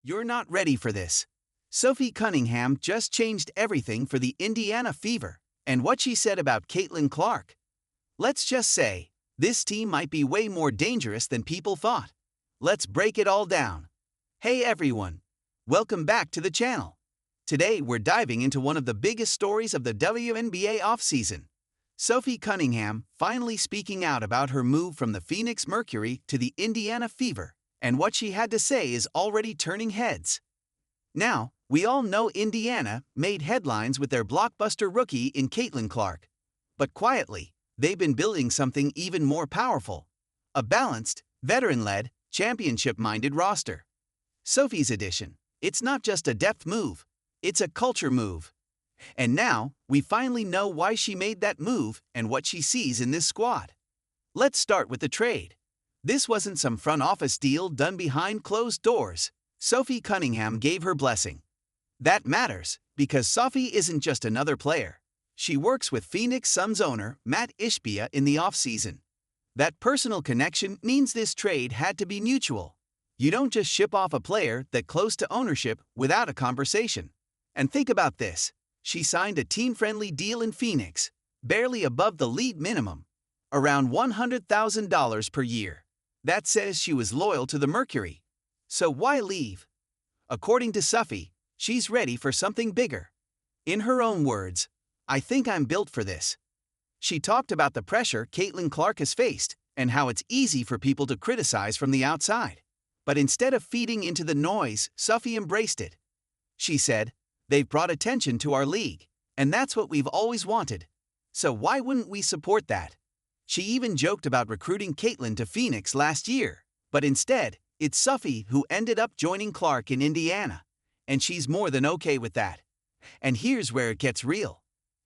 You're not ready for this. Sophie Cunningham just changed everything for the Indiana Fever, and what she said about Caitlin Clark. Let's just say, this team might be way more dangerous than people thought. Let's break it all down. Hey everyone! Welcome back to the channel. Today we're diving into one of the biggest stories of the WNBA offseason. Sophie Cunningham finally speaking out about her move from the Phoenix Mercury to the Indiana Fever, and what she had to say is already turning heads. Now, we all know Indiana made headlines with their blockbuster rookie in Caitlin Clark. But quietly, they've been building something even more powerful. A balanced, veteran-led, championship-minded roster. Sophie's addition, it's not just a depth move, it's a culture move. And now, we finally know why she made that move and what she sees in this squad. Let's start with the trade. This wasn't some front office deal done behind closed doors. Sophie Cunningham gave her blessing. That matters, because Sophie isn't just another player. She works with Phoenix Suns owner Matt Ishbia in the offseason. That personal connection means this trade had to be mutual. You don't just ship off a player that close to ownership without a conversation. And think about this. She signed a team-friendly deal in Phoenix, barely above the league minimum, around $100,000 per year. That says she was loyal to the Mercury. So why leave? According to Sophie, she's ready for something bigger. In her own words, "I think I'm built for this." She talked about the pressure Caitlin Clark has faced and how it's easy for people to criticize from the outside. But instead of feeding into the noise, Sophie embraced it. She said, "They've brought attention to our league, and that's what we've always wanted. So why wouldn't we support that?" She even joked about recruiting Caitlin to Phoenix last year, but instead, it's Sophie who ended up joining Clark in Indiana, and she's more than okay with that. And here's where it gets real.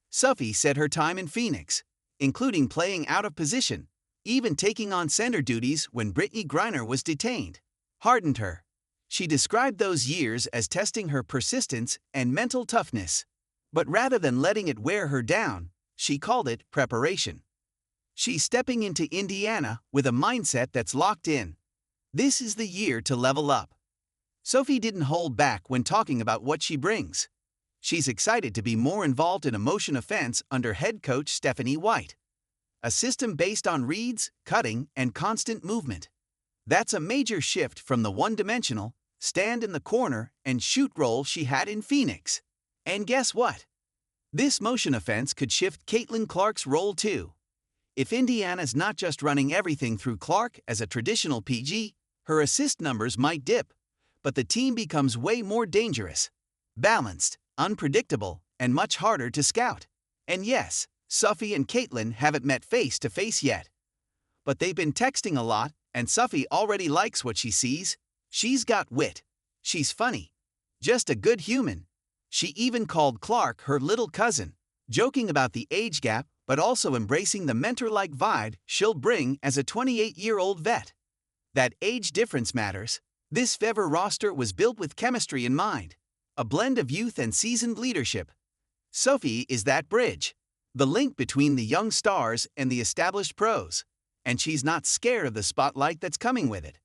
Sophie said her time in Phoenix, including playing out of position, even taking on center duties when Brittany Griner was detained, hardened her. She described those years as testing her persistence and mental toughness. But rather than letting it wear her down, she called it preparation. She's stepping into Indiana with a mindset that's locked in. This is the year to level up. Sophie didn't hold back when talking about what she brings. She's excited to be more involved in motion offense under head coach Stephanie White. A system based on reads, cutting, and constant movement. That's a major shift from the one-dimensional, stand in the corner and shoot role she had in Phoenix. And guess what? This motion offense could shift Caitlin Clark's role too. If Indiana's not just running everything through Clark as a traditional PG, her assist numbers might dip, but the team becomes way more dangerous, balanced, unpredictable, and much harder to scout. And yes, Sophie and Caitlin haven't met face to face yet. But they've been texting a lot, and Sophie already likes what she sees. She's got wit. She's funny. Just a good human. She even called Clark her little cousin, joking about the age gap but also embracing the mentor-like vibe she'll bring as a 28-year-old vet. That age difference matters. This Fever roster was built with chemistry in mind, a blend of youth and seasoned leadership. Sophie is that bridge, the link between the young stars and the established pros, and she's not scared of the spotlight that's coming with it.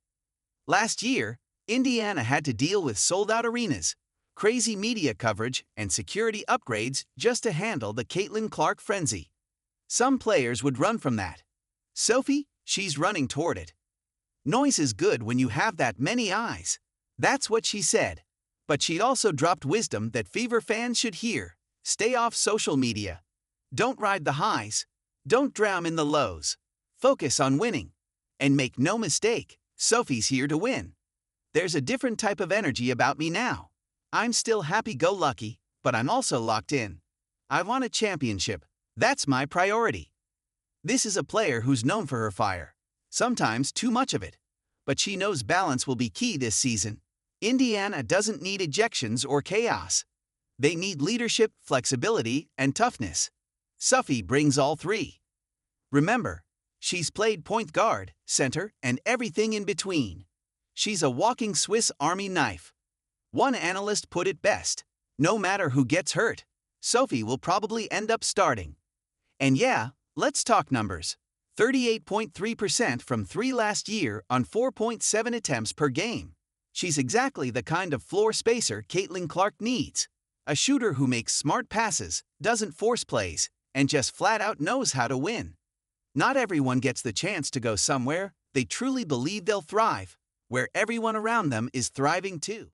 Last year, Indiana had to deal with sold-out arenas, crazy media coverage, and security upgrades just to handle the Caitlin Clark frenzy. Some players would run from that. Sophie, she's running toward it. Noise is good when you have that many eyes. That's what she said. But she'd also dropped wisdom that Fever fans should hear. Stay off social media. Don't ride the highs. Don't drown in the lows. Focus on winning. And make no mistake, Sophie's here to win. There's a different type of energy about me now. I'm still happy-go-lucky, but I'm also locked in. I want a championship. That's my priority. This is a player who's known for her fire. Sometimes too much of it. But she knows balance will be key this season. Indiana doesn't need ejections or chaos. They need leadership, flexibility, and toughness. Sophie brings all three. Remember, she's played point guard, center, and everything in between. She's a walking Swiss Army knife. One analyst put it best. No matter who gets hurt, Sophie will probably end up starting. And yeah, let's talk numbers. 38.3% from three last year on 4.7 attempts per game. She's exactly the kind of floor spacer Caitlin Clark needs. A shooter who makes smart passes, doesn't force plays, and just flat out knows how to win. Not everyone gets the chance to go somewhere they truly believe they'll thrive, where everyone around them is thriving too.